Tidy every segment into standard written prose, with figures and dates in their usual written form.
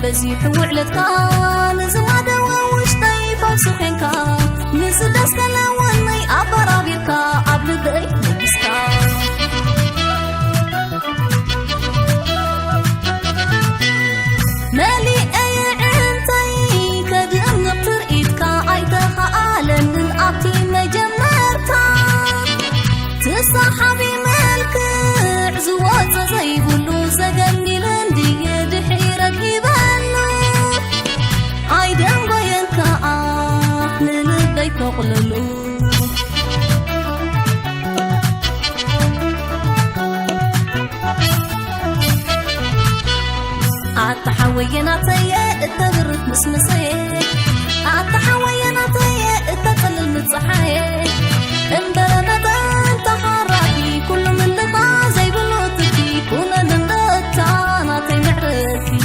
بزيح وعلتك نزمادة ووشتي فوسخينك نزدسك لوني أبرابيرك أبلدي نجسك مالي أي عنتي كدم نبتر إيدك أيتها آلن من أبتي مجمرتا تصحبي ملك عزوات زيبولو زغني لندي دحيرك يبانو أيدن بينك نلبي تقللو أتحوينا تيا التبرد مسمسي أتحوينا تيا التقلل متصحي انبرمدان تحركي كل من لما زي بلوتكي كنا نندتا ناطي معركي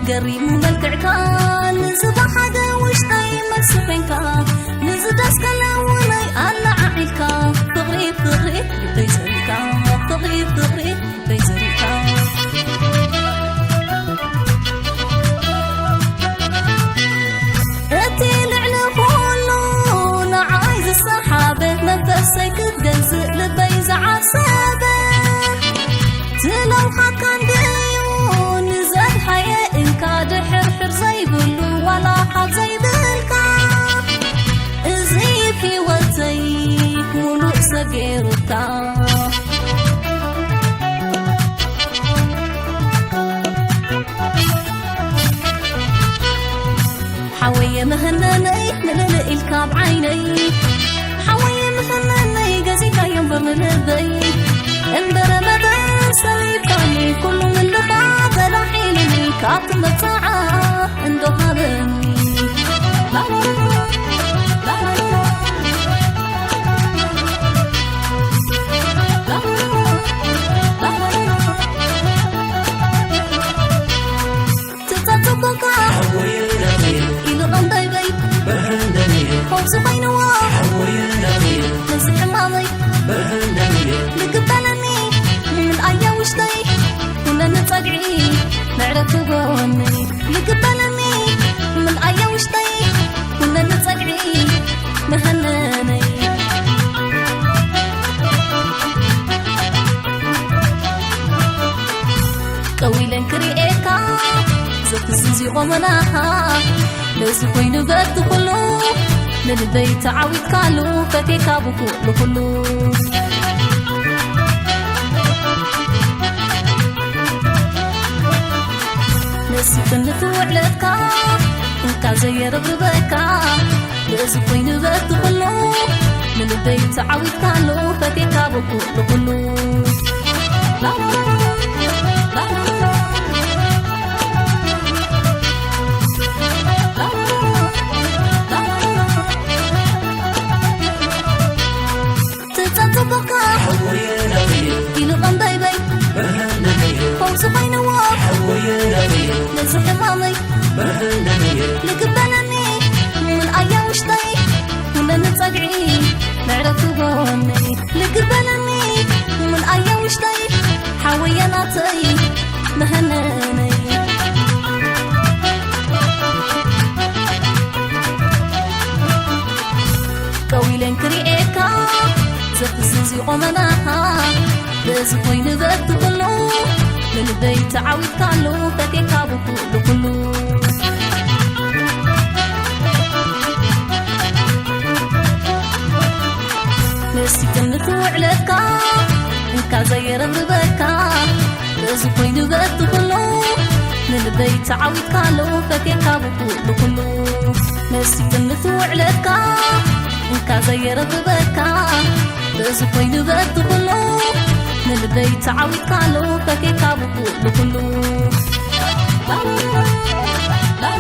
قريب ملكعك نزبا حدا وشتاي مسفينك نزدسك لوني أنا عقلك تغريب تغريب بيزريك تغريب تغريب بيزريك أتي لعلى كله نعايز الصحابة نفسك تجزء لبيز عصابة تلو حد كان ديون نزد حياة إنك دحر زي بلو ولا حد زي بالك زي في وزي ولو سجيرتا حوية مهناني نللق الكاب عيني حوية مهناني قزيكا ينبر للبي انبر مدى سليفاني كل من لبعض لحيلي كابت مطاعة عنده هذني لا لا لا نعرف بوني لقبلني من أيا وشتي كنا نتصقعي مهناني قويلا كريئيكا زفت الزنزي ومناها لازو كوينو بد كله من البيت عاويت كالو فكيكا بكو لكله سكنت وعلتك انك زي رغبك لازم وين بد كله من البيت عاويت كالو فكيكا بكو لكله لا لا تتصبك كيلو قنبي بي فوز بين واق لازم حمامي لقبلني من أيا وشتي كنا نتصقعي نعرف بوني لقبلني من أيا وشتي حاوية ناطي مهناني قويلا كريئيكا زفت الزنزي ومناها لازم وين بد كله من البيت عاويت كالو فكيكا بكو لكله نسي كنت وعلتك انك زي رغبك لازم وين بد كله من البيت عاويت كالو فكيكا بكو لكله نسي كنت وعلتك انك زي رغبك لازم وين بد كله من البيت عاويت كالو فكيكا بكو لكله لا لا